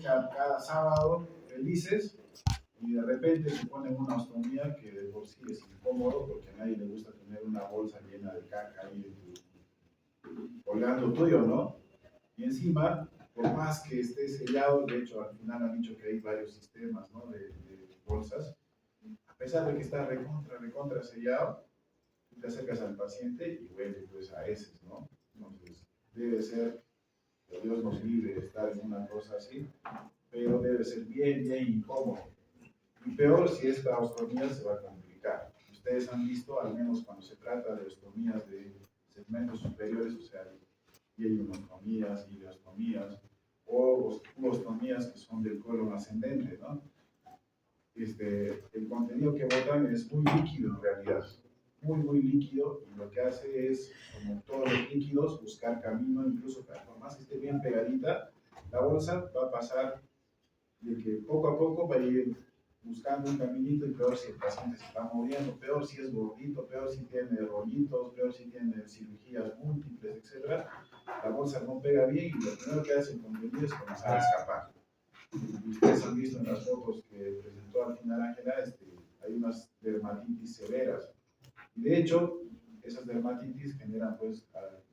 cada sábado felices y de repente se ponen una ostomía que de por sí es incómodo porque a nadie le gusta tener una bolsa llena de caca ahí colgando tuyo, ¿no? Y encima, por más que esté sellado, de hecho al final han dicho que hay varios sistemas, ¿no? de bolsas, a pesar de que está recontra sellado, tú te acercas al paciente y huele pues a heces, ¿no? Entonces debe ser, que Dios nos libre de estar en una cosa así, pero debe ser bien incómodo. Y peor si esta ostomía se va a complicar. Ustedes han visto, al menos cuando se trata de ostomías de segmentos superiores, o sea, hielionostomías, ileostomías, o ostomías que son del colon ascendente, ¿no? El contenido que botan es muy líquido en realidad, muy líquido, y lo que hace es, como todos los líquidos, buscar camino, incluso por más que esté bien pegadita, la bolsa va a pasar de que poco a poco va a ir buscando un caminito, y peor si el paciente se está moviendo, peor si es gordito, peor si tiene rollitos, peor si tiene cirugías múltiples, etc. La bolsa no pega bien y lo primero que hace el contenido es comenzar a escapar. Ustedes han visto en las fotos que presentó al final Ángela, hay unas dermatitis severas. Y de hecho, esas dermatitis generan pues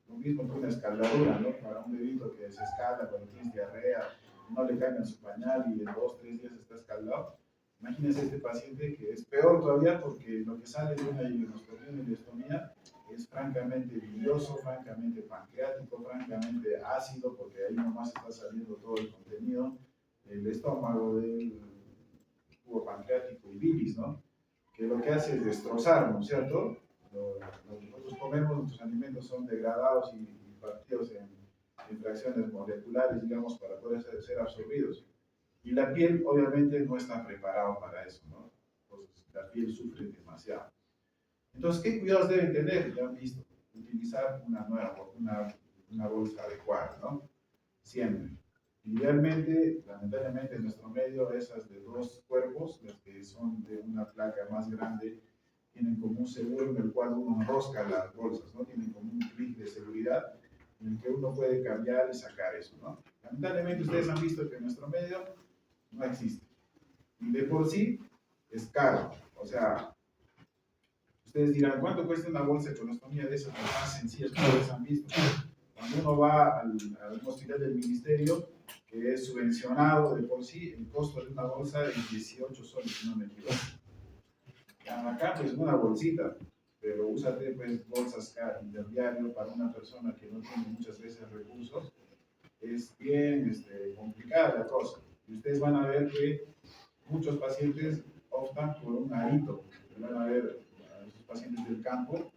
lo mismo que una escaldadura, ¿no? Para un bebito que se escalda cuando tiene diarrea, no le cambian su pañal y en 2 o 3 días está escaldado. Imagínense este paciente que es peor todavía porque lo que sale de una ileostomía es francamente bilioso, francamente pancreático, francamente ácido, porque ahí nomás está saliendo todo el contenido del estómago, del tubo pancreático y bilis, ¿no? Que lo que hace es destrozar, ¿no es cierto? Lo que nosotros comemos, nuestros alimentos son degradados y partidos en fracciones moleculares, digamos, para poder ser absorbidos. Y la piel, obviamente, no está preparada para eso, ¿no? Entonces, la piel sufre demasiado. Entonces, ¿qué cuidados deben tener? Ya han visto, utilizar una bolsa adecuada, ¿no? Siempre. Idealmente, lamentablemente en nuestro medio, esas de 2 cuerpos, las que son de una placa más grande, tienen como un seguro en el cual uno enrosca las bolsas, ¿no? Tienen como un clic de seguridad en el que uno puede cambiar y sacar eso, ¿no? Lamentablemente ustedes han visto que en nuestro medio no existe. Y de por sí es caro. O sea, ustedes dirán, ¿cuánto cuesta una bolsa de colostomía de esas más sencillas que ustedes han visto? Cuando uno va al hospital del ministerio, que es subvencionado de por sí, el costo de una bolsa es 18 soles, si no me equivoco. Acá pues una bolsita, pero úsate pues bolsas interdiario para una persona que no tiene muchas veces recursos, es bien complicada la cosa. Y ustedes van a ver que muchos pacientes optan por un arito. Van a ver a esos pacientes del campo,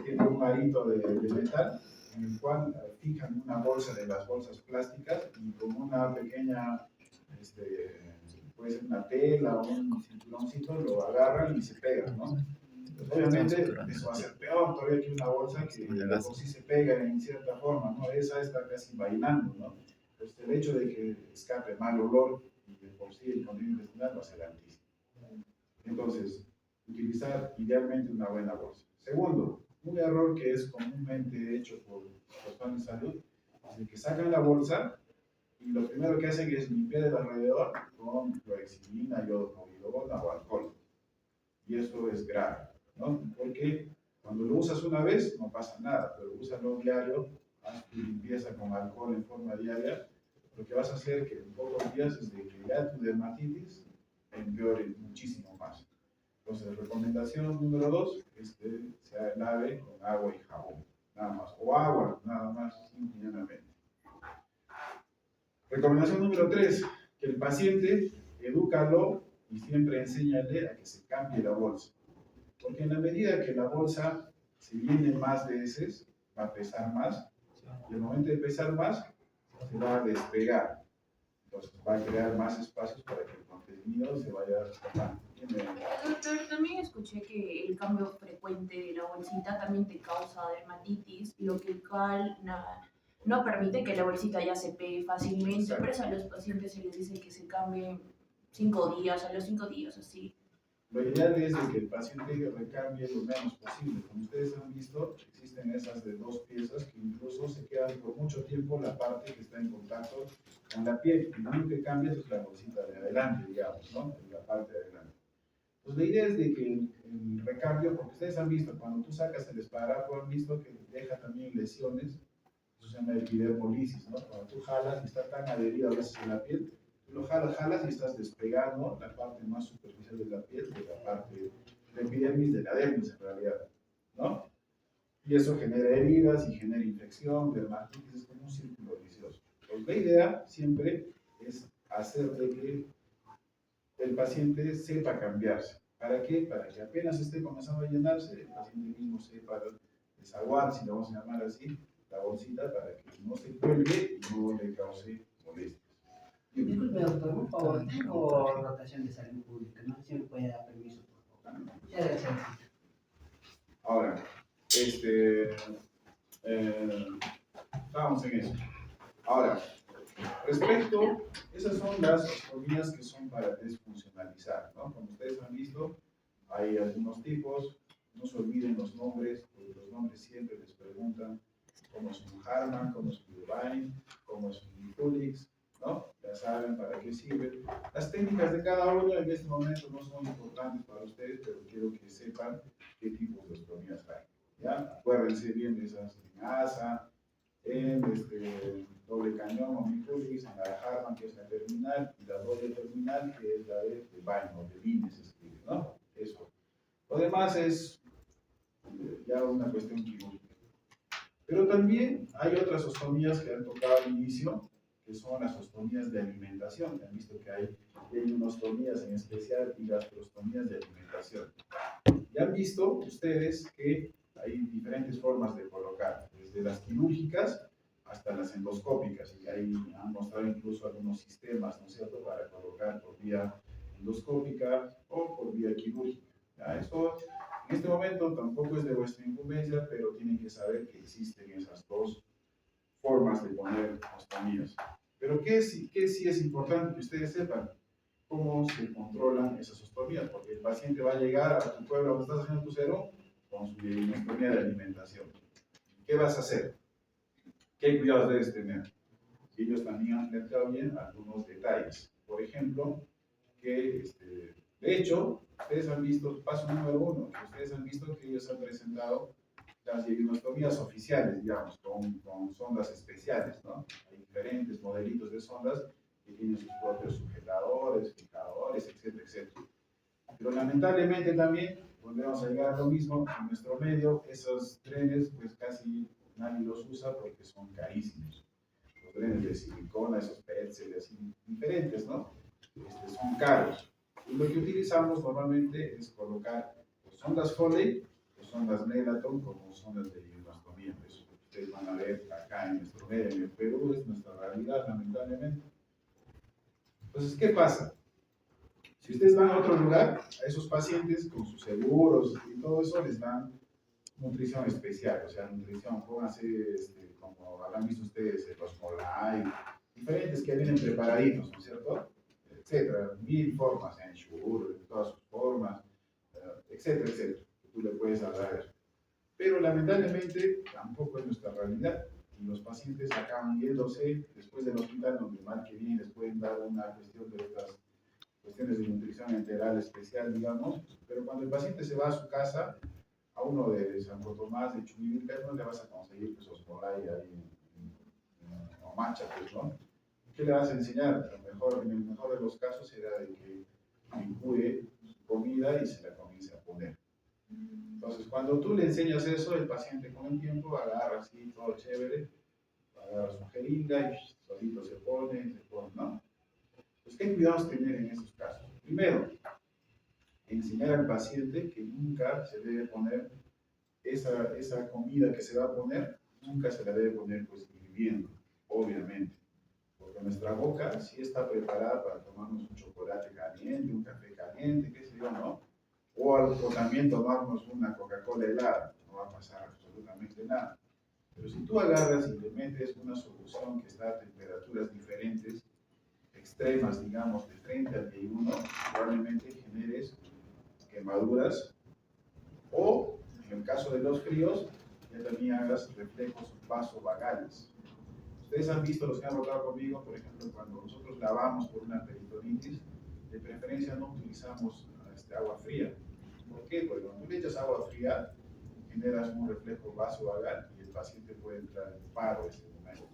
tienen un arito de metal en el cual fijan una bolsa de las bolsas plásticas y con una pequeña, puede ser una tela o un cinturoncito, lo agarran y se pegan, ¿no? Entonces, obviamente, eso va a ser peor todavía que una bolsa que de por sí se pega en cierta forma, ¿no? Esa está casi bailando, ¿no? Entonces, el hecho de que escape mal olor y de por sí el contenido intestinal va a ser altísimo. Entonces, utilizar idealmente una buena bolsa. Segundo, un error que es comúnmente hecho por personas de salud es el que sacan la bolsa y lo primero que hacen es limpiar el alrededor con clorexidina, iodocovidona o alcohol. Y esto es grave, ¿no? Porque cuando lo usas una vez no pasa nada, pero úsalo diario, haz tu limpieza con alcohol en forma diaria, lo que vas a hacer que en pocos días es de que ya tu dermatitis empeore muchísimo más. Entonces, recomendación número 2 es que se lave con agua y jabón, nada más, o agua, nada más, simplemente. Recomendación número 3, que el paciente, edúcalo y siempre enséñale a que se cambie la bolsa. Porque en la medida que la bolsa se llene más de heces, va a pesar más, y al momento de pesar más, se va a despegar. Entonces va a crear más espacios para que el contenido se vaya escapando. Doctor, también escuché que el cambio frecuente de la bolsita también te causa dermatitis, lo que no permite que la bolsita ya se pegue fácilmente. Exacto. Por eso a los pacientes se les dice que se cambien 5 días, a los 5 días así. Lo ideal es de que el paciente recambie lo menos posible. Como ustedes han visto, existen esas de 2 piezas que incluso se quedan por mucho tiempo la parte que está en contacto con la piel. Y lo único que cambia es la bolsita de adelante, digamos, ¿no? La parte de adelante. Pues la idea es de que el recambio, porque ustedes han visto, cuando tú sacas el esparadrapo, han visto que deja también lesiones, eso se llama epidermolisis, ¿no? Cuando tú jalas y está tan adherido a veces en la piel, tú lo jalas y estás despegando la parte más superficial de la piel de la parte de la epidermis, de la dermis en realidad, ¿no? Y eso genera heridas y genera infección, dermatitis, es como un círculo vicioso. Pues la idea siempre es hacer de que el paciente sepa cambiarse. ¿Para qué? Para que apenas esté comenzando a llenarse, el paciente mismo sepa desaguar, si lo vamos a llamar así, la bolsita para que no se cuelgue y no le cause molestias. Disculpe, doctor, por favor, tengo rotación de salud pública, no sé si me puede dar permiso, por favor. Muchas gracias. Ahora, vamos en eso. Ahora, respecto, esas son las ostomías que son para desfuncionalizar, ¿no? Como ustedes han visto, hay algunos tipos, no se olviden los nombres, porque los nombres siempre les preguntan cómo es un Harman, cómo es un Levine, cómo es un Fulix, ¿no? Ya saben para qué sirve. Las técnicas de cada uno en este momento no son importantes para ustedes, pero quiero que sepan qué tipos de ostomías hay, ¿ya? Acuérdense bien de esas en ASA, en doble cañón o microlix, en la de Harman, que es la terminal, y la doble terminal, que es la de Vine o de Vine se escribe, ¿no? Eso. Lo demás es ya una cuestión quirúrgica. Pero también hay otras ostomías que han tocado al inicio, que son las ostomías de alimentación. Han visto que hay ostomías en especial y gastrostomías de alimentación. Ya han visto ustedes que hay diferentes formas de colocar, desde las quirúrgicas hasta las endoscópicas, y ahí han mostrado incluso algunos sistemas, ¿no es cierto?, para colocar por vía endoscópica o por vía quirúrgica. ¿Ya? Eso en este momento tampoco es de vuestra incumbencia, pero tienen que saber que existen esas dos formas de poner ostomías. Pero ¿qué sí es importante que ustedes sepan? Cómo se controlan esas ostomías, porque el paciente va a llegar a tu pueblo donde estás haciendo tu cero con su ostomía de alimentación. ¿Qué vas a hacer? ¿Qué cuidados debes tener? Ellos también han planteado bien algunos detalles. Por ejemplo, que de hecho, ustedes han visto, paso número 1, que ustedes han visto que ellos han presentado las diagnostomías oficiales, digamos, con sondas especiales, ¿no? Hay diferentes modelitos de sondas que tienen sus propios sujetadores, fijadores, etcétera, etcétera. Pero lamentablemente también volvemos a llegar a lo mismo, en nuestro medio esos trenes pues casi nadie los usa porque son carísimos. Los trenes de silicona, esos PETCL, así diferentes, ¿no? Son caros. Y lo que utilizamos normalmente es colocar pues, sondas Foley o sondas Nelaton como sondas de diagnostomía. Eso es lo que ustedes van a ver acá en nuestro medio, en el Perú, es nuestra realidad, lamentablemente. Entonces, ¿qué pasa? Si ustedes van a otro lugar, a esos pacientes con sus seguros y todo eso les dan nutrición especial, o sea, nutrición, pónganse, como habrán visto ustedes, los Molay, diferentes que vienen preparaditos, ¿no es cierto? Etcétera, mil formas, en Shure, de todas sus formas, etcétera, etcétera, que tú le puedes dar. Pero lamentablemente tampoco es nuestra realidad. Y los pacientes acaban yéndose después del hospital, donde mal que bien les pueden dar una cuestión de estas cuestiones de nutrición integral especial, digamos, pero cuando el paciente se va a su casa, a uno de Santo Tomás, de Chumivilca, no le vas a conseguir pues, osmolay ahí en Omacha, pues, ¿no? ¿Qué le vas a enseñar? En el mejor de los casos será de que incluye su comida y se la comience a poner. Entonces, cuando tú le enseñas eso, el paciente con el tiempo agarra así, todo chévere, agarra su jeringa y solito se pone, ¿no? Pues, ¿qué cuidados tener en esos casos? Primero, enseñar al paciente que nunca se debe poner esa comida que se va a poner, nunca se la debe poner pues hirviendo, obviamente. Porque nuestra boca sí está preparada para tomarnos un chocolate caliente, un café caliente, qué sé yo, ¿no? O también tomarnos una Coca-Cola helada, no va a pasar absolutamente nada. Pero si tú agarras y le metes una solución que está a temperaturas diferentes, extremas, digamos, de 30 al 1, probablemente generes quemaduras, o en el caso de los fríos, ya también hagas reflejos vasovagales. Ustedes han visto, los que han rotado conmigo, por ejemplo, cuando nosotros lavamos por una peritonitis, de preferencia no utilizamos agua fría. ¿Por qué? Porque cuando tú le echas agua fría, generas un reflejo vasovagal y el paciente puede entrar en paro en ese momento.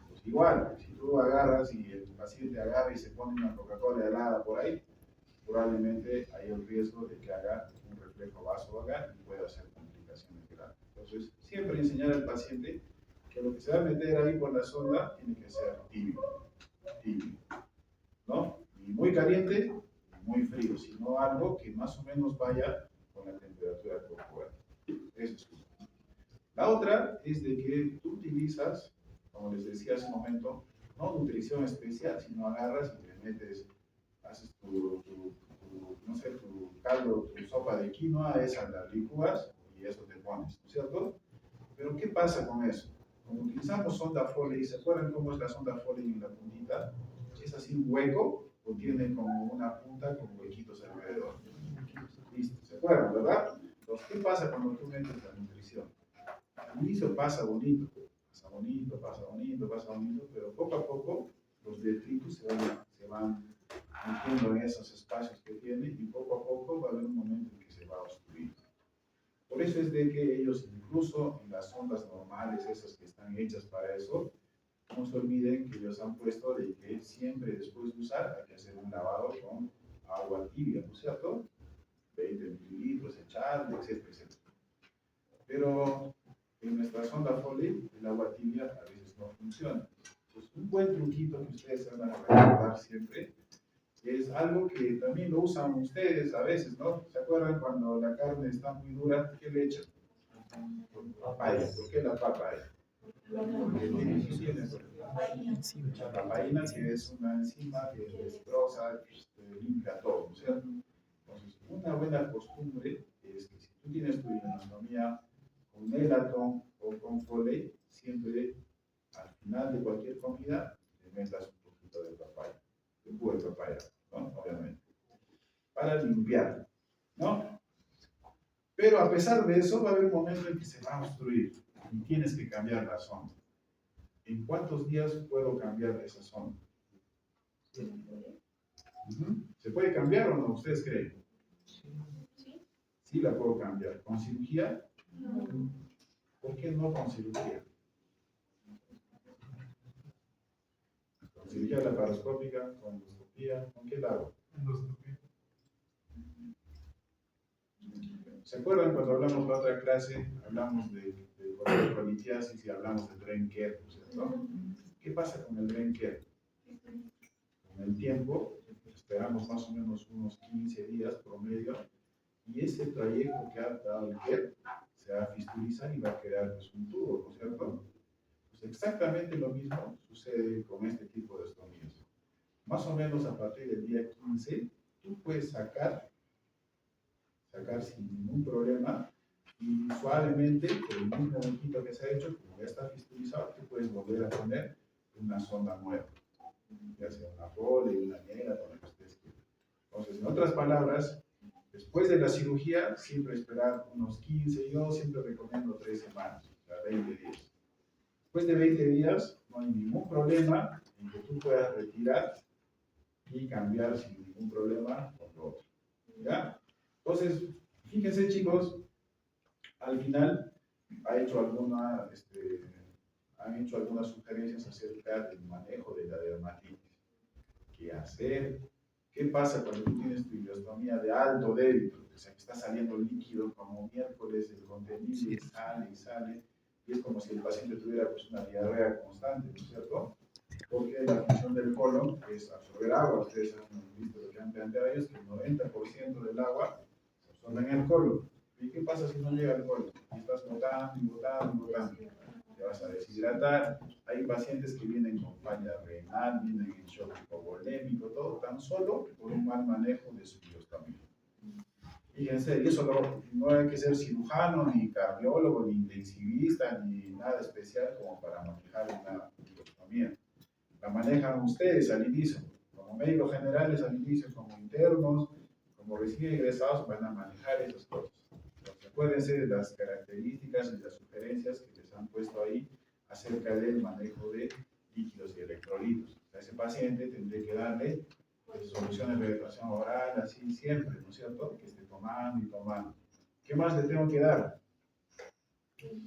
Pues igual, si tú agarras y el paciente agarra y se pone una Coca-Cola helada por ahí, probablemente hay el riesgo de que haga un reflejo vasovagal y pueda hacer complicaciones graves. Entonces, siempre enseñar al paciente que lo que se va a meter ahí con la sonda tiene que ser tibio, ¿no? Ni muy caliente ni muy frío, sino algo que más o menos vaya con la temperatura corporal. Eso es uno. La otra es de que tú utilizas, como les decía hace un momento, no nutrición especial, sino agarras y te metes, haces no sé, tu caldo, tu sopa de quinoa, esa la licúas y eso te pones, ¿no es cierto? Pero ¿qué pasa con eso? Cuando utilizamos sonda Foley, ¿se acuerdan cómo es la sonda Foley en la puntita? Es así un hueco o tiene como una punta con huequitos alrededor. Listo, ¿se acuerdan, verdad? Entonces, ¿qué pasa cuando tú metes la nutrición? Al inicio pasa bonito, pero poco a poco los detritus se van metiendo en esos espacios que tiene y poco a poco va a haber un momento en que se va a obstruir. Por eso es de que ellos, incluso en las sondas normales, esas que están hechas para eso, no se olviden que ellos han puesto de que siempre después de usar hay que hacer un lavado con agua tibia, ¿no es cierto? 20 mililitros, echarle, etcétera, etcétera. Pero en nuestra sonda Foley, el agua tibia a veces no funciona. Entonces, un buen truquito que ustedes se van a recordar siempre es algo que también lo usan ustedes a veces, ¿no? ¿Se acuerdan cuando la carne está muy dura? ¿Qué le echan? Papaya. ¿Por qué la papaya? Porque tiene papaína, que es una enzima que destroza, limpia todo, ¿no es cierto? Entonces, una buena costumbre es que si tú tienes tu anatomía con Nelaton o con Foley, siempre al final de cualquier comida le metas un poquito de papaya, un jugo de papaya, ¿no? Obviamente, para limpiar, ¿no? Pero a pesar de eso, va a haber un momento en que se va a obstruir y tienes que cambiar la sonda. ¿En cuántos días puedo cambiar esa sonda? ¿Se puede cambiar o no? ¿Ustedes creen? ¿Sí? Sí, la puedo cambiar. ¿Con cirugía? No. ¿Por qué no con cirugía? ¿Con cirugía laparoscópica? ¿Con endoscopía? ¿Con qué lado? Endoscopía. ¿Se acuerdan cuando hablamos la otra clase? Hablamos de colitiasis y hablamos de drain care, ¿no es cierto? ¿Qué pasa con el drain care? Con el tiempo, esperamos más o menos unos 15 días promedio, y ese trayecto que ha dado el care se va a fistulizar y va a crear pues, un tubo, ¿no es cierto? Pues exactamente lo mismo sucede con este tipo de estomías. Más o menos a partir del día 15, tú puedes sacar sin ningún problema y suavemente, con el mismo huequito que se ha hecho, como ya está fistulizado, tú puedes volver a poner una sonda nueva, ya sea una Foley, una negra, con lo que ustedes quieran. Entonces, en otras palabras, después de la cirugía, siempre esperar unos 15, yo siempre recomiendo 3 semanas, o sea, 20 días. Después de 20 días, no hay ningún problema en que tú puedas retirar y cambiar sin ningún problema con lo otro. ¿Ya? Entonces, fíjense chicos, al final han hecho algunas sugerencias acerca del manejo de la dermatitis. ¿Qué hacer? ¿Qué pasa cuando tú tienes tu ileostomía de alto débito? O sea, que está saliendo líquido como miércoles, el contenido sale, y es como si el paciente tuviera pues, una diarrea constante, ¿no es cierto? Porque la función del colon es absorber agua. Ustedes han visto lo que han planteado ellos, que el 90% del agua se absorbe en el colon. ¿Y qué pasa si no llega al colon? Y estás botando. Te vas a deshidratar. Hay pacientes que vienen con falla renal, vienen en shock hipovolémico, todo tan solo por un mal manejo de su ileostomía. Fíjense, y eso no hay que ser cirujano, ni cardiólogo, ni intensivista, ni nada especial como para manejar una ileostomía. La manejan ustedes al inicio, como médicos generales al inicio, como internos, como como recién egresados van a manejar esas cosas. Entonces, acuérdense de las características y las sugerencias que les han puesto ahí acerca del manejo de líquidos y electrolitos. A ese paciente tendré que darle soluciones de hidratación oral, así siempre, ¿no es cierto? Que esté tomando y tomando. ¿Qué más le tengo que dar?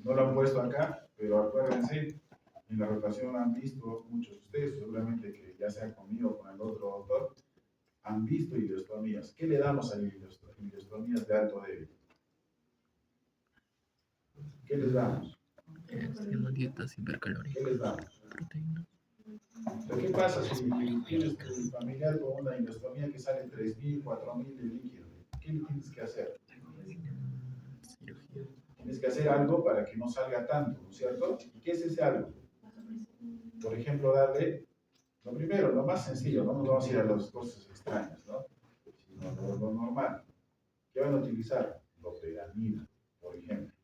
No lo han puesto acá, pero acuérdense, en la rotación han visto muchos de ustedes, seguramente que ya sea conmigo o con el otro doctor, han visto ileostomías. ¿Qué le damos a ileostomías de alto débil? ¿Qué les damos? Dietas hipercalóricas. ¿Qué les damos? Proteínas. ¿Pero qué pasa si tienes tu familiar con una ileostomía que sale 3.000, 4.000 de líquido? ¿Qué le tienes que hacer? Cirugía. Tienes que hacer algo para que no salga tanto, ¿no es cierto? ¿Y qué es ese algo? Por ejemplo, darle, lo primero, lo más sencillo, no nos vamos a ir a las cosas extrañas, ¿no? Sino lo normal. ¿Qué van a utilizar? Loperamida, por ejemplo.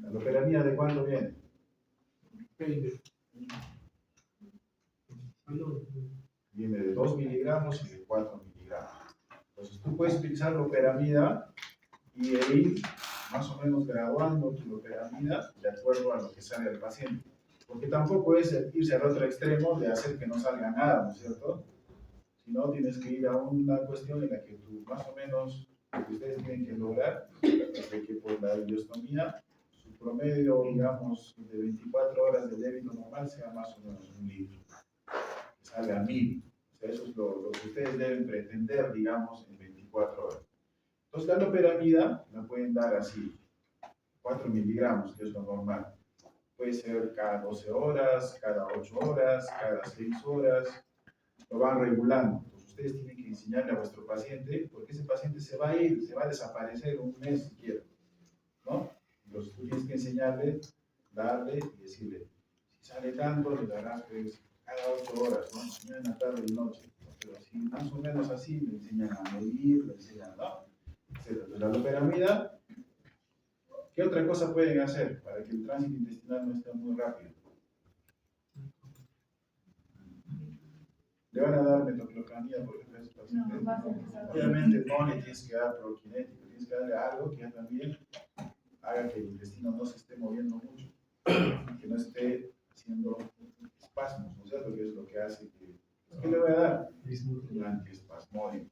¿La loperamida de cuánto viene? 20. Viene de 2 miligramos y de 4 miligramos. Entonces tú puedes utilizar loperamida y ir más o menos graduando tu loperamida de acuerdo a lo que sale al paciente. Porque tampoco es irse al otro extremo de hacer que no salga nada, ¿no es cierto? Sino tienes que ir a una cuestión en la que tú más o menos lo que ustedes tienen que lograr es de que por la ileostomía su promedio, digamos, de 24 horas de débito normal sea más o menos 1 litro. Que salga 1000. O sea, eso es lo que ustedes deben pretender, digamos, en 24 horas. Entonces, la loperamida la pueden dar así, 4 miligramos, que es lo normal. Puede ser cada 12 horas, cada 8 horas, cada 6 horas. Lo van regulando. Entonces, ustedes tienen que enseñarle a vuestro paciente, porque ese paciente se va a ir, se va a desaparecer un mes siquiera, ¿no? Entonces, tú tienes que enseñarle, darle y decirle, si sale tanto, le darás pues, cada 8 horas, ¿no? Mañana, tarde y noche. Pero si más o menos así, le enseñan a medir, le enseñan, ¿no? Entonces, la loperamida, ¿qué otra cosa pueden hacer para que el tránsito intestinal no esté muy rápido? Le van a dar metoclopramida, por ejemplo, a esos pacientes. Obviamente no le tienes que dar prokinético, tienes que darle algo que también haga que el intestino no se esté moviendo mucho, que no esté haciendo espasmos, ¿no es cierto? Que es lo que hace que... ¿Qué le voy a dar? Un antiespasmódico.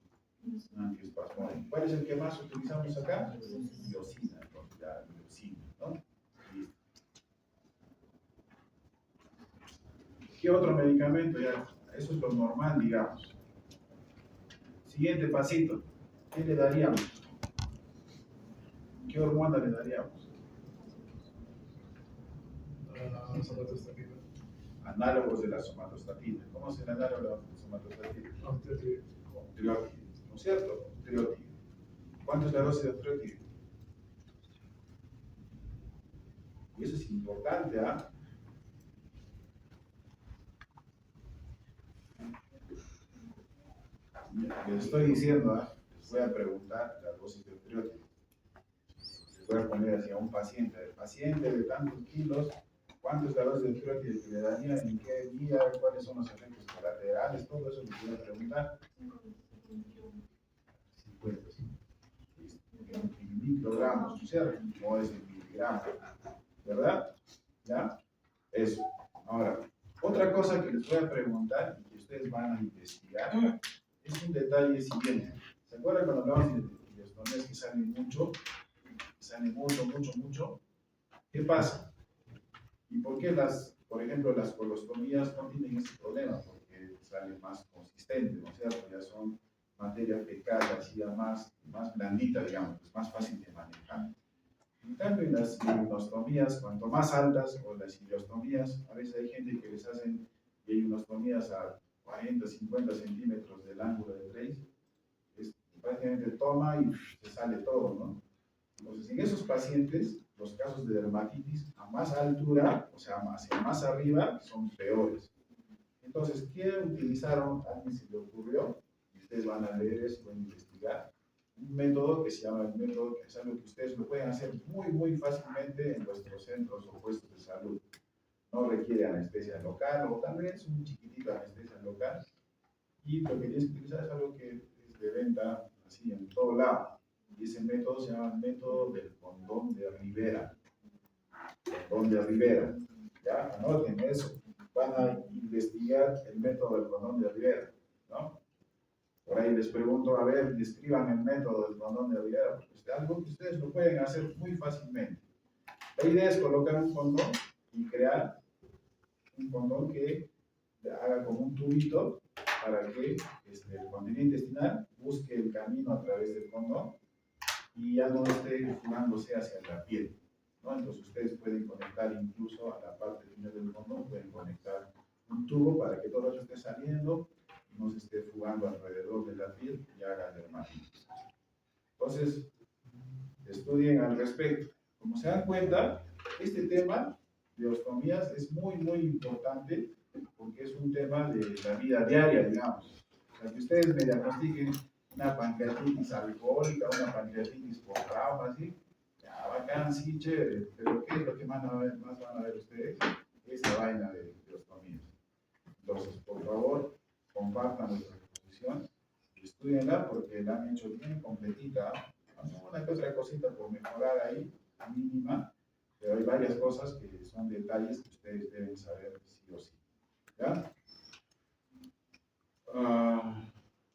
¿Cuál es el que más utilizamos acá? Iosina, la iosina, ¿no? Listo. ¿Qué otro medicamento? Ya, eso es lo normal, digamos. Siguiente pasito. ¿Qué le daríamos? ¿Qué hormona le daríamos? Somatostatina. Análogos de la somatostatina. ¿Cómo es el análogo de la somatostatina? Triótido, ¿no es cierto? Triótido. ¿Cuánto es la dosis de triótido? Y eso es importante, ¿ah? Les estoy diciendo, ¿ah? Les voy a preguntar la dosis de triótido. Les voy a poner así a un paciente. El paciente de tantos kilos, ¿cuánto es la dosis de triótido que le daría? ¿En qué día? ¿Cuáles son los efectos colaterales? Todo eso les voy a preguntar. 50, sí. En microgramos, ¿no es cierto? No es en miligramos, ¿verdad? ¿Ya? Eso. Ahora, otra cosa que les voy a preguntar y que ustedes van a investigar es un detalle siguiente. ¿Se acuerdan cuando hablamos de ileostomías que salen mucho? Salen mucho. ¿Qué pasa? ¿Y por qué por ejemplo, las colostomías no tienen ese problema? Porque salen más consistentes, ¿no es cierto? Ya son materia fecal, así ya más blandita, digamos, es más fácil de manejar. En cambio, en las ileostomías, cuanto más altas, o las ileostomías, a veces hay gente que les hacen ileostomías a 40, 50 centímetros del ángulo de Grace, prácticamente toma y se sale todo, ¿no? Entonces, en esos pacientes, los casos de dermatitis a más altura, o sea, hacia más arriba, son peores. Entonces, ¿qué utilizaron? A alguien se le ocurrió, y ustedes van a leer eso, van a investigar, un método que se llama el método, que es algo que ustedes lo pueden hacer muy fácilmente en vuestros centros o puestos de salud. No requiere anestesia local, o tal vez un chiquitito anestesia local, y lo que tienes que utilizar es algo que es de venta así en todo lado. Y ese método se llama método del condón de Rivera. Condón de Rivera. ¿Ya? Anoten eso. Van a investigar el método del condón de Rivera, ¿no? Por ahí les pregunto, a ver, describan el método del condón de Rivera, porque es algo que ustedes lo pueden hacer muy fácilmente. La idea es colocar un condón y crear un condón que haga como un tubito para que el contenido intestinal busque el camino a través del condón y ya no esté fugándose hacia la piel, ¿no? Entonces ustedes pueden conectar incluso a la parte final del condón, pueden conectar un tubo para que todo eso esté saliendo y no se esté fugando alrededor de la piel y haga dermatitis. Entonces, estudien al respecto. Como se dan cuenta, este tema de ostomías es muy, muy importante porque es un tema de la vida diaria, digamos. O sea, que ustedes me diagnostiquen una pancreatitis alcohólica, una pancreatitis por trauma, ¿sí? Ya, bacán, sí, chévere, pero ¿qué es lo que más van a ver ustedes? Esa vaina de ostomías. Entonces, por favor, compartan nuestra exposición, estudienla porque la han hecho bien completita. Una que otra cosita por mejorar ahí, mínima, pero hay varias cosas que son detalles que ustedes deben saber sí o sí. ¿Ya?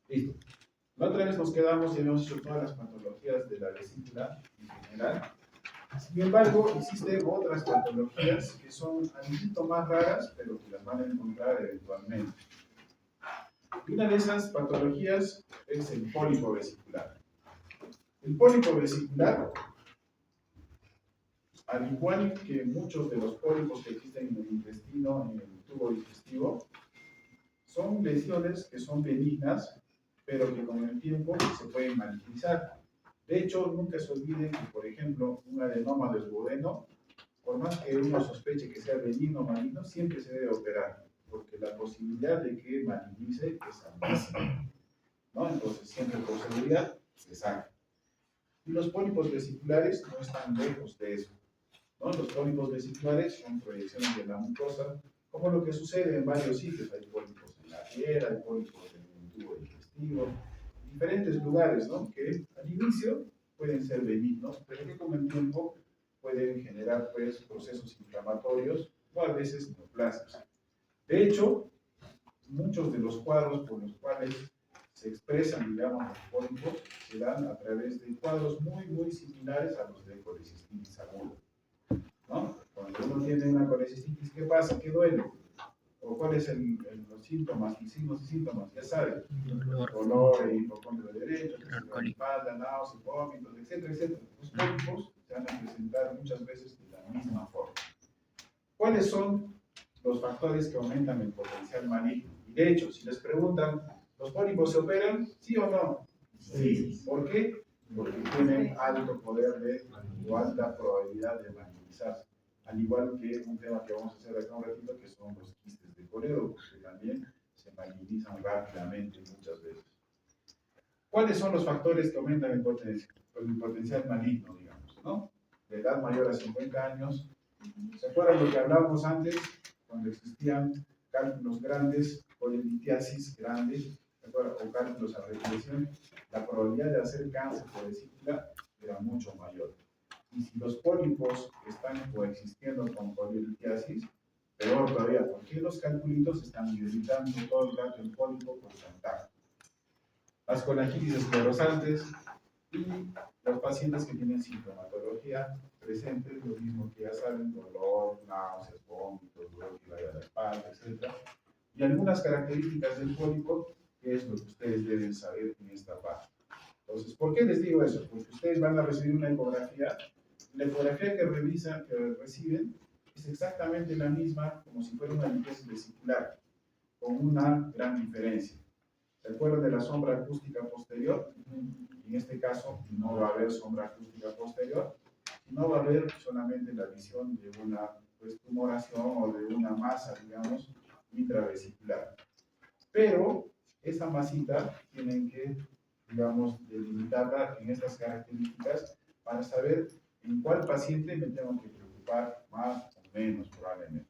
Listo. La otra vez nos quedamos y hemos hecho todas las patologías de la vesícula en general. Sin embargo, existen otras patologías que son un poquito más raras, pero que las van a encontrar eventualmente. Y una de esas patologías es el pólipo vesicular. El pólipo vesicular, al igual que muchos de los pólipos que existen en el intestino, en el tubo digestivo, son lesiones que son benignas, pero que con el tiempo se pueden malignizar. De hecho, nunca se olviden que, por ejemplo, un adenoma del duodeno, por más que uno sospeche que sea benigno o maligno, siempre se debe operar, porque la posibilidad de que malignice es altísima, ¿no? Entonces, siempre por seguridad se saca. Y los pólipos vesiculares no están lejos de eso, ¿no? Los pólipos vesiculares son proyecciones de la mucosa, como lo que sucede en varios sitios. Hay pólipos en la piel, hay pólipos en el tubo digestivo, diferentes lugares, ¿no? Que al inicio pueden ser benignos, pero que con el tiempo pueden generar, pues, procesos inflamatorios o a veces neoplasias. De hecho, muchos de los cuadros por los cuales se expresan, digamos, los pólipos, se dan a través de cuadros muy, muy similares a los de colecistitis aguda, ¿no? Cuando uno tiene una colecistitis, ¿qué pasa? ¿Qué duele? ¿O cuáles son los síntomas, los signos y síntomas? Ya saben, dolor, hipocondrio derecho, espalda, náuseas, vómitos, etcétera, etcétera. Los pólipos se van a presentar muchas veces de la misma forma. ¿Cuáles son los factores que aumentan el potencial maligno? Y de hecho, si les preguntan, ¿los pólipos se operan? ¿Sí o no? Sí. ¿Por qué? Porque tienen alto poder o alta probabilidad de malignizarse. Al igual que un tema que vamos a hacer acá un ratito, que son los quistes de colédoco, que también se malignizan rápidamente muchas veces. ¿Cuáles son los factores que aumentan el potencial maligno, digamos, ¿no? De edad mayor a 50 años. ¿Se acuerdan lo que hablábamos antes? Cuando existían cálculos grandes, polilitiasis grande, o cálculos a repetición, la probabilidad de hacer cáncer de vesícula era mucho mayor. Y si los pólipos están coexistiendo con polilitiasis, peor todavía, porque los calculitos están irritando todo el rato el pólipo por contacto. Las colangitis esclerosantes y los pacientes que tienen sintomatología presente, lo mismo que ya saben, dolor, náuseas, vómitos, dolor que vaya a la espalda, etc. Y algunas características del pólipo, que es lo que ustedes deben saber en esta parte. Entonces, ¿por qué les digo eso? Porque ustedes van a recibir una ecografía. La ecografía que reciben, es exactamente la misma como si fuera una limpieza vesicular, con una gran diferencia. ¿Se acuerdan de la sombra acústica posterior? En este caso no va a haber sombra acústica posterior, sino va a haber solamente la visión de una tumoración o de una masa, digamos, intravesicular. Pero esa masita tienen que, digamos, delimitarla en estas características para saber en cuál paciente me tengo que preocupar más o menos probablemente.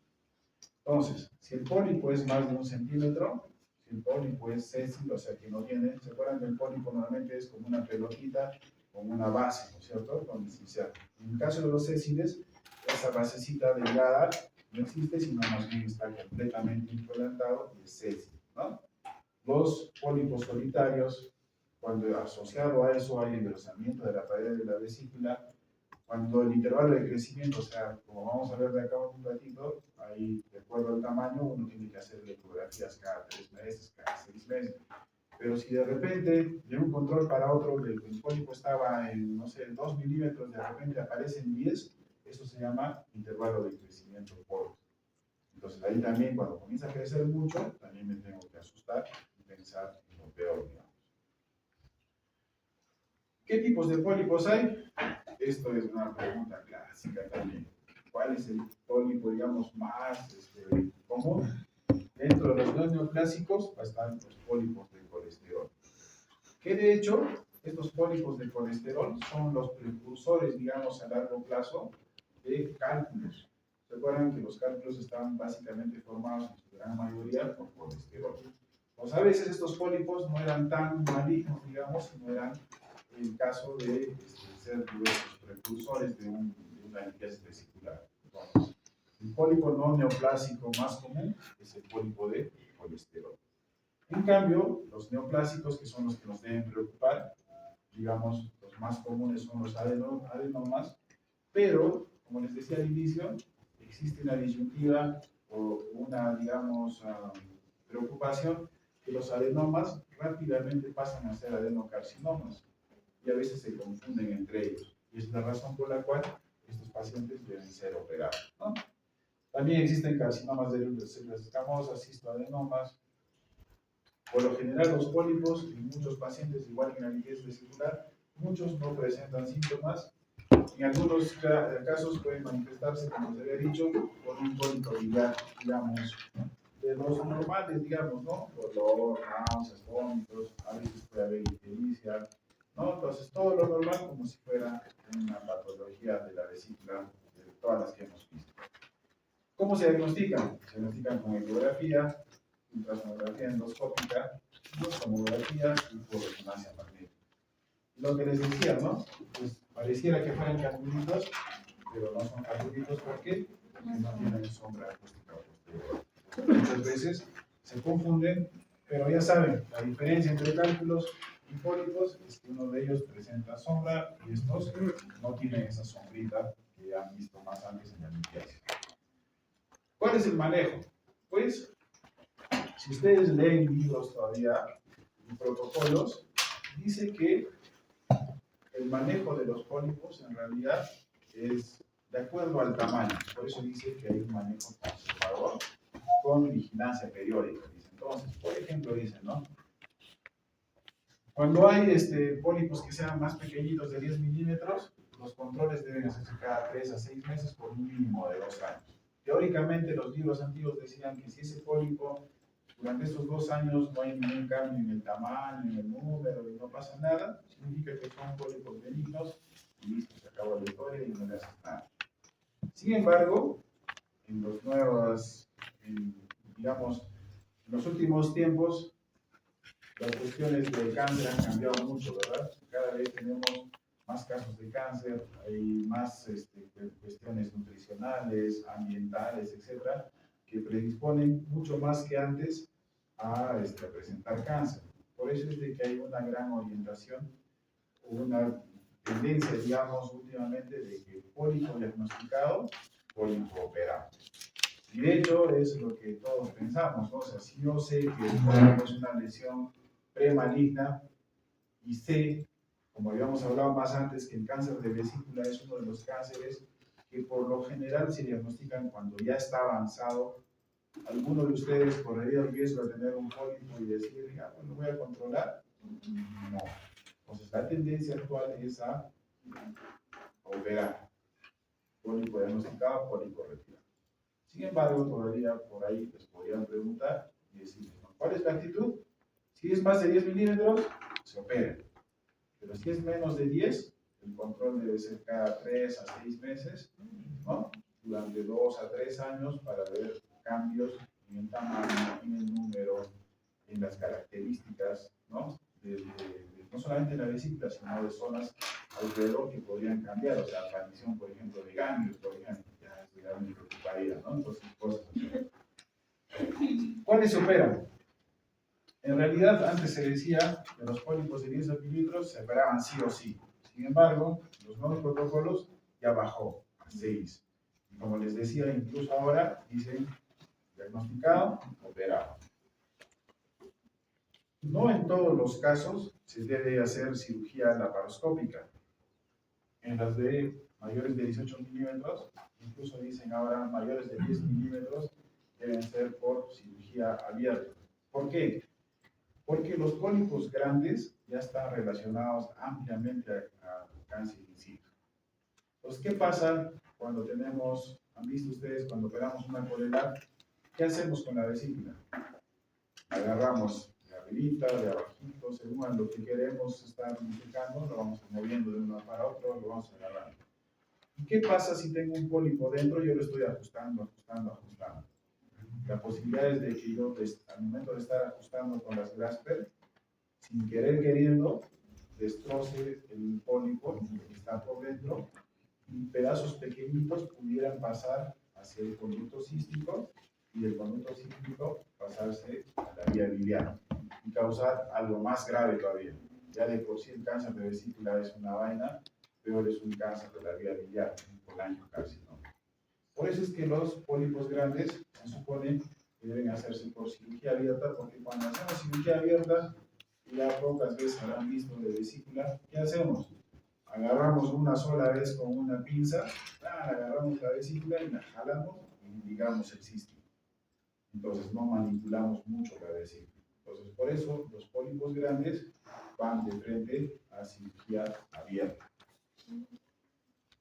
Entonces, si el pólipo es más de 1 centímetro, si el pólipo es sésile, o sea que no tiene, ¿se acuerdan que el pólipo normalmente es como una pelotita con una base, ¿no es cierto? Donde se inserta. En el caso de los sésiles, esa basecita delgada no existe, sino más bien está completamente implantado y es sésile, ¿no? Los pólipos solitarios, cuando asociado a eso hay engrosamiento de la pared de la vesícula, cuando el intervalo de crecimiento, o sea, como vamos a ver de acá un ratito, ahí de acuerdo al tamaño, uno tiene que hacer ecografías cada 3 meses, cada 6 meses. Pero si de repente, de un control para otro, el pólipo estaba en, no sé, 2 milímetros, de repente aparece en 10, eso se llama intervalo de crecimiento corto. Entonces ahí también, cuando comienza a crecer mucho, también me tengo que asustar y pensar en lo peor, digamos. ¿Qué tipos de pólipos hay? Esto es una pregunta clásica también. ¿Cuál es el pólipo, digamos, más común? Dentro de los neoclásicos están los pólipos de colesterol. Que de hecho, estos pólipos de colesterol son los precursores, digamos, a largo plazo de cálculos. ¿Se acuerdan que los cálculos están básicamente formados en su gran mayoría por colesterol? Pues a veces estos pólipos no eran tan malignos, digamos, sino eran el caso de ser diversos precursores de una liquidez vesicular. Entonces, el pólipo no neoplásico más común es el pólipo de colesterol. En cambio, los neoplásicos, que son los que nos deben preocupar, digamos, los más comunes son los adenomas, pero, como les decía al inicio, existe una disyuntiva o una, digamos, preocupación que los adenomas rápidamente pasan a ser adenocarcinomas y a veces se confunden entre ellos. Y es la razón por la cual estos pacientes deben ser operados, ¿no? También existen carcinomas de células escamosas, cistoadenomas. Por lo general, los pólipos en muchos pacientes, igual que en la liquidez vesicular, muchos no presentan síntomas. En algunos casos pueden manifestarse, como se había dicho, por un pólipo biliar, digamos, de los normales, digamos, ¿no? Dolor, náuseas, vómitos, a veces puede haber ictericia, ¿no? Entonces, todo lo normal como si fuera una patología de la vesícula, de todas las que hemos visto. ¿Cómo se diagnostican? Se diagnostican con ecografía, ultrasonografía endoscópica, tomografía y por resonancia magnética. Lo que les decía, ¿no? Pues pareciera que fueran carbulitos, pero no son carbulitos. ¿Por qué? Porque no tienen sombra acústica posterior. Muchas veces se confunden, pero ya saben, la diferencia entre cálculos y pólipos es que uno de ellos presenta sombra y estos no tienen esa sombrita que han visto más antes en la litiasis. ¿Cuál es el manejo? Pues, si ustedes leen libros todavía y protocolos, dice que el manejo de los pólipos en realidad es de acuerdo al tamaño. Por eso dice que hay un manejo conservador con vigilancia periódica. Dice. Entonces, por ejemplo, dice, ¿no? Cuando hay pólipos que sean más pequeñitos de 10 milímetros, los controles deben hacerse cada 3 a 6 meses por un mínimo de 2 años. Teóricamente, los libros antiguos decían que si ese pólipo durante estos 2 años no hay ningún cambio en el tamaño, en el número y no pasa nada, significa que son pólipos benignos y listo, se acabó la historia y no le haces nada. Sin embargo, en los nuevos, digamos, en los últimos tiempos, las cuestiones del cáncer han cambiado mucho, ¿verdad? Cada vez tenemos más casos de cáncer, hay más cuestiones nutricionales, ambientales, etcétera, que predisponen mucho más que antes a presentar cáncer. Por eso es de que hay una gran orientación, una tendencia, digamos, últimamente de que pólipo diagnosticado, pólipo operado. Y de hecho es lo que todos pensamos, ¿no? O sea, si yo sé que el pólipo es una lesión premaligna y sé, como habíamos hablado más antes, que el cáncer de vesícula es uno de los cánceres que por lo general se diagnostican cuando ya está avanzado. ¿Alguno de ustedes correría el riesgo de tener un pólipo y decir, ya, pues lo voy a controlar? No. Entonces la tendencia actual es a operar. Pólipo diagnosticado, pólipo retirado. Sin embargo, todavía por ahí les podrían preguntar y decirles, ¿no? ¿Cuál es la actitud? Si es más de 10 milímetros, se opera. Pero si es menos de 10, el control debe ser cada 3 a 6 meses, ¿no? Durante 2 a 3 años para ver cambios en el tamaño, en el número, en las características, ¿no? No solamente de la vesícula, sino de zonas alrededor que podrían cambiar, o sea, aparición, por ejemplo, de ganglios, por ejemplo, ya me preocuparía, ¿no? Entonces, cosas así. ¿Cuáles se operan? En realidad, antes se decía que los pólipos de 10 mililitros se operaban sí o sí. Sin embargo, los nuevos protocolos ya bajó a 6. Y como les decía, incluso ahora dicen diagnosticado, operado. No en todos los casos se debe hacer cirugía laparoscópica. En las de mayores de 18 milímetros, incluso dicen ahora mayores de 10 milímetros, deben ser por cirugía abierta. ¿Por qué? Porque los pólipos grandes ya están relacionados ampliamente a cáncer in situ. Entonces, ¿qué pasa cuando tenemos, han visto ustedes, cuando operamos una colelar? ¿Qué hacemos con la vesícula? Agarramos de arribita, de abajito, según a lo que queremos estar unificando, lo vamos moviendo de uno para otro, lo vamos agarrando. ¿Y qué pasa si tengo un pólipo dentro? Yo lo estoy ajustando. La posibilidad es de que yo, al momento de estar ajustando con las Grasper, sin querer queriendo, destroce el pólipo que está por dentro y pedazos pequeñitos pudieran pasar hacia el conducto cístico y del conducto cístico pasarse a la vía biliar y causar algo más grave todavía. Ya de por sí el cáncer de vesícula es una vaina, peor es un cáncer de la vía biliar, un colangiocarcinoma. Por eso es que los pólipos grandes se supone que deben hacerse por cirugía abierta, porque cuando hacemos cirugía abierta, ya pocas veces habrán visto de vesícula, ¿qué hacemos? Agarramos una sola vez con una pinza, agarramos la vesícula y la jalamos y ligamos el cístico. Entonces no manipulamos mucho la vesícula. Entonces por eso los pólipos grandes van de frente a cirugía abierta.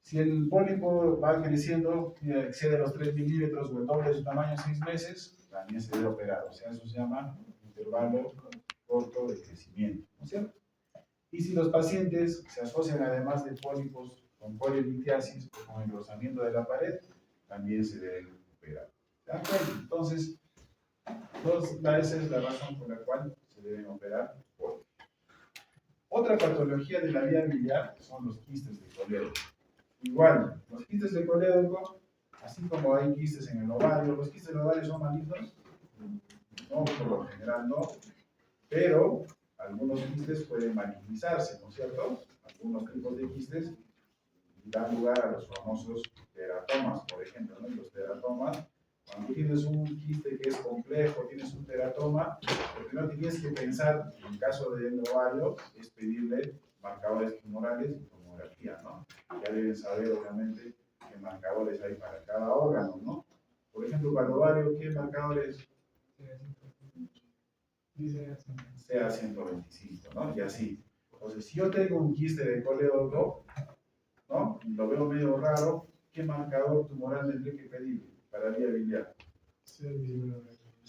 Si el pólipo va creciendo y excede los 3 milímetros o el doble de su tamaño en 6 meses, también se debe operar. O sea, eso se llama intervalo corto de crecimiento, ¿no es cierto? Y si los pacientes se asocian además de pólipos con polilitiasis o con engrosamiento de la pared, también se deben operar. ¿Se dan cuenta? Entonces, esa es la razón por la cual se deben operar pólipos. Otra patología de la vía biliar son los quistes de colédoco. Igual, los quistes de colédoco, así como hay quistes en el ovario, ¿los quistes del ovario son malignos? No, por lo general no, pero algunos quistes pueden malignizarse, ¿no es cierto? Algunos tipos de quistes dan lugar a los famosos teratomas, por ejemplo, ¿no? Y los teratomas, cuando tú tienes un quiste que es complejo, tienes un teratoma, lo primero que tienes que pensar, en el caso del ovario, es pedirle marcadores tumorales y tomografía, ¿no? Ya deben saber, obviamente, qué marcadores hay para cada órgano, ¿no? Por ejemplo, para el ovario, ¿qué marcadores? Sea 125, ¿no? Y así. Entonces, si yo tengo un quiste de colédoco, ¿no? Y lo veo medio raro, ¿qué marcador tumoral tendré que pedir para vía biliar? Sea 19,9.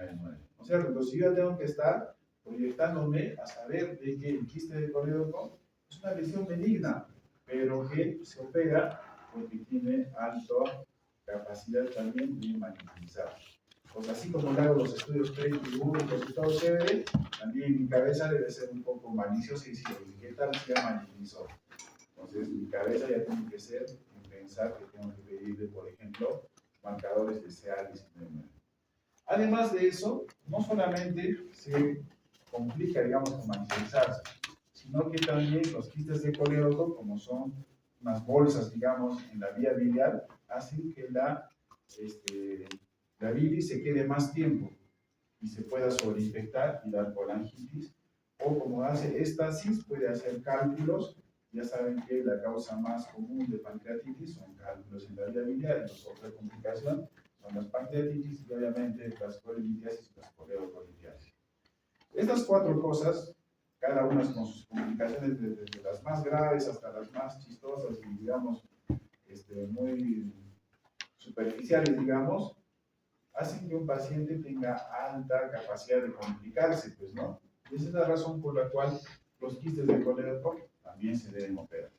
¿No es cierto? Entonces, yo tengo que estar proyectándome a saber de que el quiste de colédoco es una lesión benigna, pero que se opera porque tiene alta capacidad también de malignizar. Pues así como le hago los estudios clínicos y todo chévere, también mi cabeza debe ser un poco maliciosa y decir, ¿qué tal si ya malinizó? Entonces mi cabeza ya tiene que ser en pensar que tengo que pedirle, por ejemplo, marcadores de CA19. Además de eso, no solamente se complica, digamos, con malinizarse, sino que también los quistes de colédoco, como son unas bolsas, digamos, en la vía biliar, hacen que la bilis se quede más tiempo y se pueda sobreinfectar y dar colangitis, o como hace éstasis, puede hacer cálculos. Ya saben que la causa más común de pancreatitis son cálculos en la vía biliar, y otra complicación son las pancreatitis y obviamente las colelitiasis y las coleocolitiasis. Estas cuatro cosas, cada una con sus complicaciones, desde las más graves hasta las más chistosas y digamos muy superficiales, digamos, hacen que un paciente tenga alta capacidad de complicarse, pues, ¿no? Y esa es la razón por la cual los quistes de colédoco también se deben operar.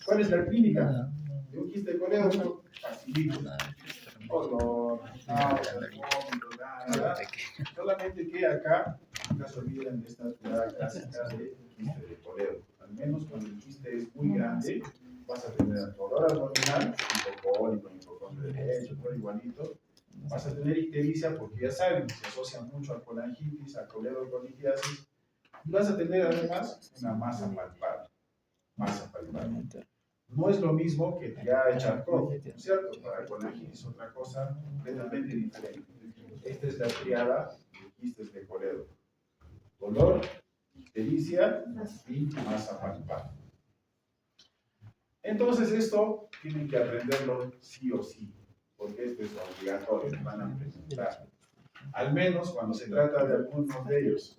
¿Cuál es la clínica de un quiste de colédoco? Facilito. Olor, náuseas, vómitos, nada. Solamente que acá nunca se olviden de esta tirada clásica de quiste de colédoco. Al menos cuando el quiste es muy grande, vas a tener dolor abdominal, hipocólico, hipocondrio derecho, todo igualito. Vas a tener ictericia porque ya saben, se asocia mucho a colangitis, a coledocolitis. Y vas a tener además una masa palpable. Masa palpable. No es lo mismo que ya Charcot, ¿no es cierto? Para colangitis es otra cosa completamente diferente. Esta es la triada de quistes de colédoco. Dolor, ictericia y masa palpable. Entonces esto tienen que aprenderlo sí o sí, porque esto es obligatorio, van a presentar. Al menos cuando se trata de algunos de ellos.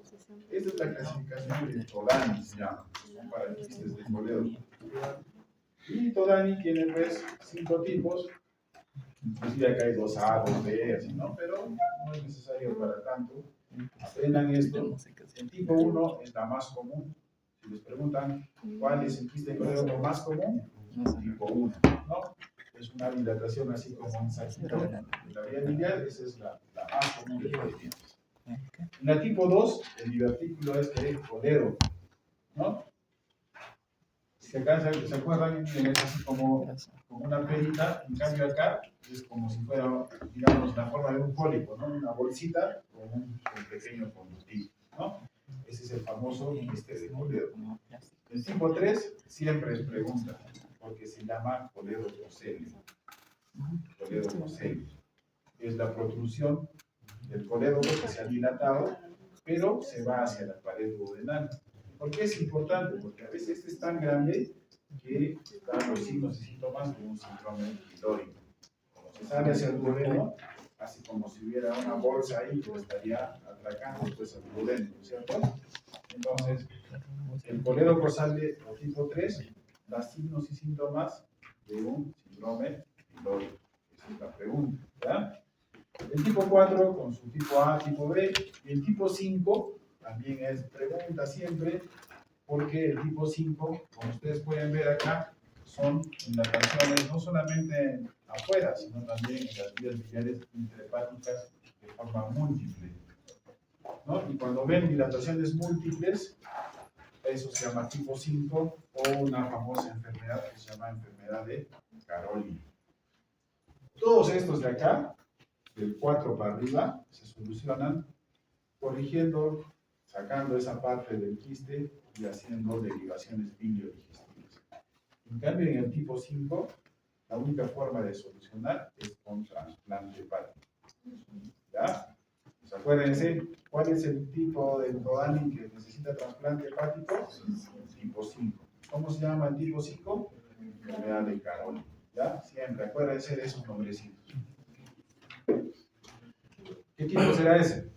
Esta es la clasificación de Todani, se llama, que son para quistes de colédoco. Y Todani tiene pues 5 tipos, inclusive acá hay 2A, 2B, así, ¿no? Pero no es necesario para tanto. Aprendan esto. El tipo 1 es la más común. Si les preguntan cuál es el quiste de colédoco más común, tipo 1, ¿no? Es una dilatación así como un saquito de la vía biliar, esa es la más común de todos. En la tipo 2, el divertículo es de colédoco, ¿no? Si acá se acuerdan, es así como una perita, en cambio acá es como si fuera, digamos, la forma de un pólipo, ¿no? Una bolsita con un pequeño conductivo, ¿no? Ese es el famoso quiste de colédoco. El tipo 3 siempre es pregunta, porque se llama colédococelio. Colédococelio. Es la protrusión del colédoco que se ha dilatado, pero se va hacia la pared duodenal. ¿Por qué es importante? Porque a veces este es tan grande que da los signos y síntomas de un síndrome pilórico. Como se sale hacia el duodeno, así como si hubiera una bolsa ahí que estaría atracando pues al duodeno, ¿cierto? Entonces, el colédococele o tipo 3 da signos y síntomas de un síndrome pilórico. Esa es la pregunta, ¿ya? El tipo 4 con su tipo A, tipo B, y el tipo 5 también es pregunta siempre, porque el tipo 5, como ustedes pueden ver acá, son dilataciones no solamente afuera, sino también en las vías biliares intrahepáticas de forma múltiple, ¿no? Y cuando ven dilataciones múltiples, eso se llama tipo 5 o una famosa enfermedad que se llama enfermedad de Caroli. Todos estos de acá, del 4 para arriba, se solucionan corrigiendo, sacando esa parte del quiste y haciendo derivaciones biliodigestivas. En cambio, en el tipo 5, la única forma de solucionar es con trasplante hepático. ¿Ya? Pues acuérdense, ¿cuál es el tipo de Todani que necesita trasplante hepático? Tipo 5. ¿Cómo se llama el tipo 5? Enfermedad de Caroli. ¿Ya? Siempre, acuérdense de esos nombrecitos. ¿Qué tipo será ese?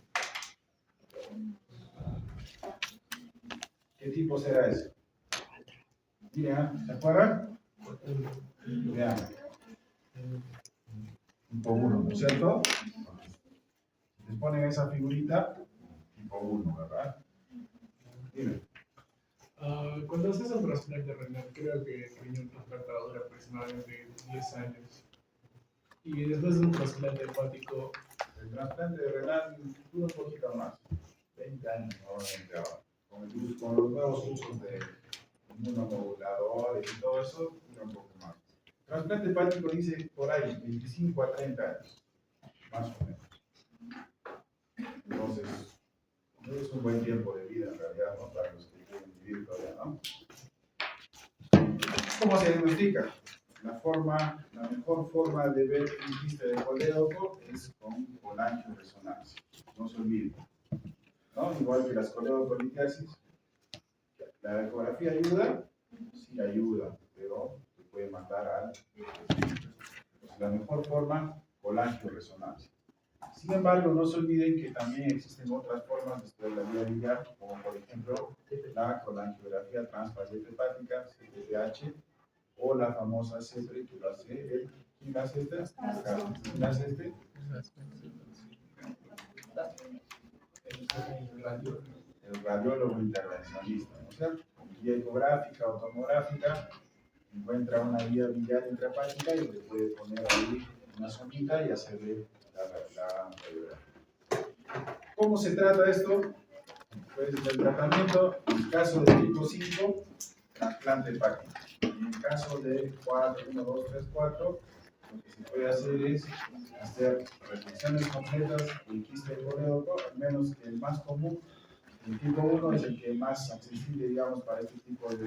¿Qué tipo será ese? Miren, ¿se acuerdan? Vean. Tipo 1, ¿no es cierto? Les ponen esa figurita, tipo 1, ¿verdad? Miren. Cuando haces un trasplante renal, creo que el riñón trasplantado dura aproximadamente 10 años. Y después de un trasplante hepático, El trasplante de renal dura un poquito más, 20 años normalmente ahora. Con los nuevos usos de inmunomoduladores y todo eso, dura un poco más. Trasplante hepático dice por ahí 25 a 30 años, más o menos. Entonces, no es un buen tiempo de vida en realidad, ¿no? Para los que quieren vivir todavía, ¿no? ¿Cómo se diagnostica? La mejor forma de ver un quiste de colédoco es con colangioresonancia. No se olviden, ¿no? Igual que las coledocolitiasis. ¿La ecografía ayuda? Sí ayuda, pero te puede matar al... La mejor forma, colangioresonancia. Sin embargo, no se olviden que también existen otras formas de la vía biliar, como por ejemplo la colangiografía transparente hepática, CTPH, o la famosa CEPRE que lo hace el... ¿Quién hace este? ¿Quién hace este? El radiólogo intervencionista, ¿no es cierto? Vía ecográfica o tomográfica, encuentra una vía biliar intrahepática y le puede poner ahí una sonda y hacerle la radiografía. ¿Cómo se trata esto? Pues el tratamiento, en el caso del tipo 5, trasplante hepático. En el caso de 4, 1, 2, 3, 4, lo que se puede hacer es hacer resecciones completas del quiste del colédoco, al menos que el más común. El tipo 1 es el que más accesible, digamos, para este tipo de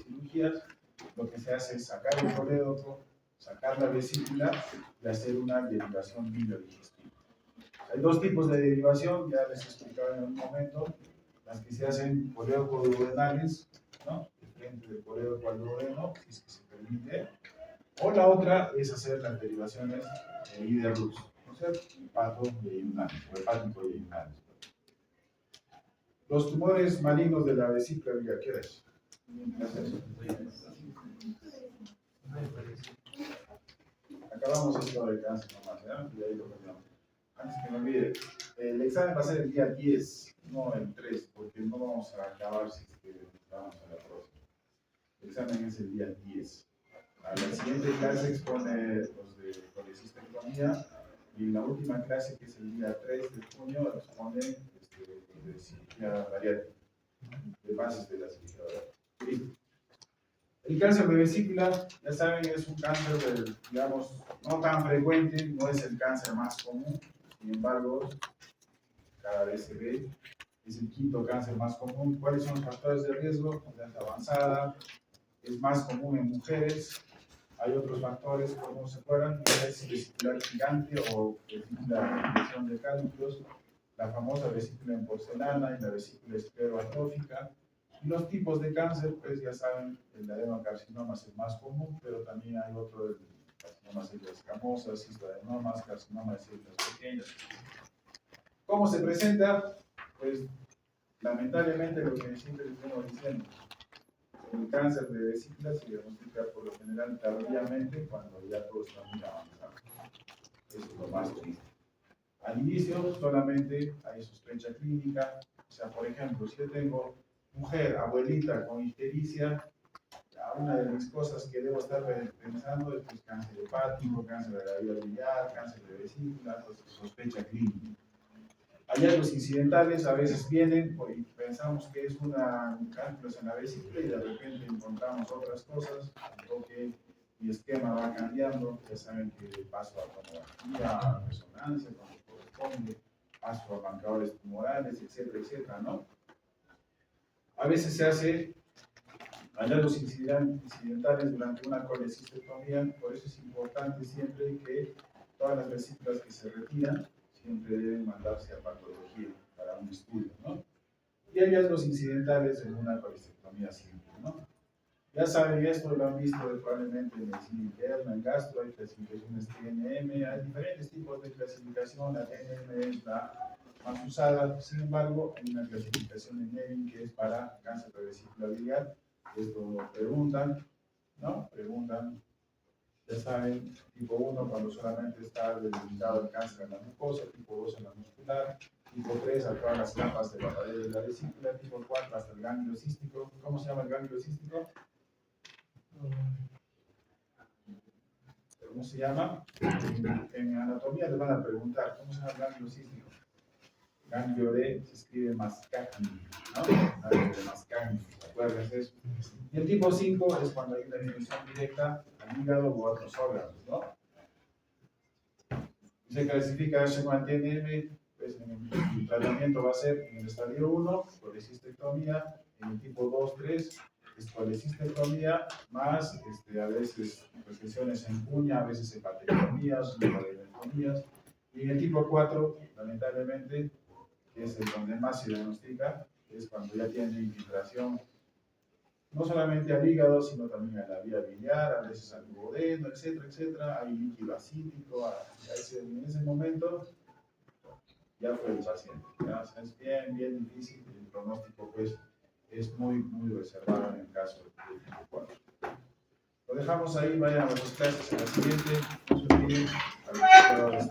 cirugías. Lo que se hace es sacar el colédoco, sacar la vesícula y hacer una derivación biliodigestiva. Hay dos tipos de derivación, ya les explicaba en un momento, las que se hacen colédoco-duodenales, ¿no? De frente del colédoco al duodeno, si es que se permite. O la otra es hacer las derivaciones de Lider-Rux, ¿no es cierto? Hepato-yeyunales, o hepático-yeyunales. Los tumores malignos de la vesícula biliar, ¿qué es? Acabamos esto de cáncer nomás, ¿ya? Y ahí lo cambiamos. Antes que me olvide, el examen va a ser el día 10, no el 3, porque no vamos a acabar si es que vamos a la próxima. El examen es el día 10. A la siguiente clase expone los de colecistectomía y en la última clase, que es el día 3 de junio, expone los de cirugía bariátrica, de bases de la cirugía bariátrica. El cáncer de vesícula, ya saben, es un cáncer, digamos, no tan frecuente, no es el cáncer más común, sin embargo, cada vez se ve, es el quinto cáncer más común. ¿Cuáles son los factores de riesgo? Edad avanzada, es más común en mujeres. Hay otros factores como se fueran, la vesicular gigante o vesícula de lesión de cálculos, la famosa vesícula en porcelana y la vesícula escleroatrófica. Y los tipos de cáncer, pues ya saben, el adenocarcinoma es el más común, pero también hay otro, el carcinoma de células escamosas, cistadenomas, carcinoma de células pequeñas. ¿Cómo se presenta? Pues lamentablemente lo que siempre les vengo diciendo, el cáncer de vesícula se diagnostica por lo general tardíamente cuando ya todo está muy avanzado. Eso es lo más triste. Al inicio solamente hay sospecha clínica, o sea, por ejemplo, si yo tengo mujer, abuelita con ictericia, una de las cosas que debo estar pensando es pues, cáncer hepático, cáncer de la vía biliar, cáncer de vesícula, pues, sospecha clínica. Hallazgos incidentales a veces vienen y pensamos que es cálculos en la vesícula y de repente encontramos otras cosas, porque mi esquema va cambiando, ya saben que paso a tomografía, a resonancia, cuando corresponde, paso a marcadores tumorales, etcétera, etcétera, ¿no? A veces se hace hallazgos incidentales durante una colecistectomía, por eso es importante siempre que todas las vesículas que se retiran siempre deben mandarse a patología para un estudio, ¿no? Y hallazgos incidentales en una colecistectomía simple, ¿no? Ya saben esto, lo han visto probablemente en medicina interna, en gastro, hay clasificaciones TNM, hay diferentes tipos de clasificación, la TNM es la más usada, sin embargo, hay una clasificación en Nevin que es para cáncer de vesícula biliar, esto lo preguntan, ¿no? Preguntan, ya saben, tipo 1 cuando solamente está delimitado el cáncer en la mucosa, tipo 2 en la muscular, tipo 3 a todas las capas de la pared de la vesícula, tipo 4 hasta el ganglio cístico. ¿Cómo se llama el ganglio cístico? ¿Cómo se llama? En anatomía les van a preguntar, ¿cómo se llama el ganglio cístico? Ganglio de, se escribe Mascagni, ¿no? Ganglio de Mascagni, acuérdense eso. Y el tipo 5 es cuando hay una disminución directa al hígado o a otros órganos, ¿no? Y se clasifica según TNM, pues el tratamiento va a ser en el estadio 1, colecistectomía, en el tipo 2, 3, es colecistectomía, más a veces restricciones en cuña, a veces hepatectomías, hepatectomías, y en el tipo 4, lamentablemente, que es el donde más se diagnostica, es cuando ya tiene infiltración no solamente al hígado, sino también a la vía biliar, a veces al duodeno, etcétera, etcétera. Hay líquido acítico, en ese momento ya fue el paciente. ¿Ya? O sea, es bien difícil, el pronóstico pues es muy reservado en el caso del tipo 4. Lo dejamos ahí, vayan a nuestras clases en la siguiente, no se olviden, a ver,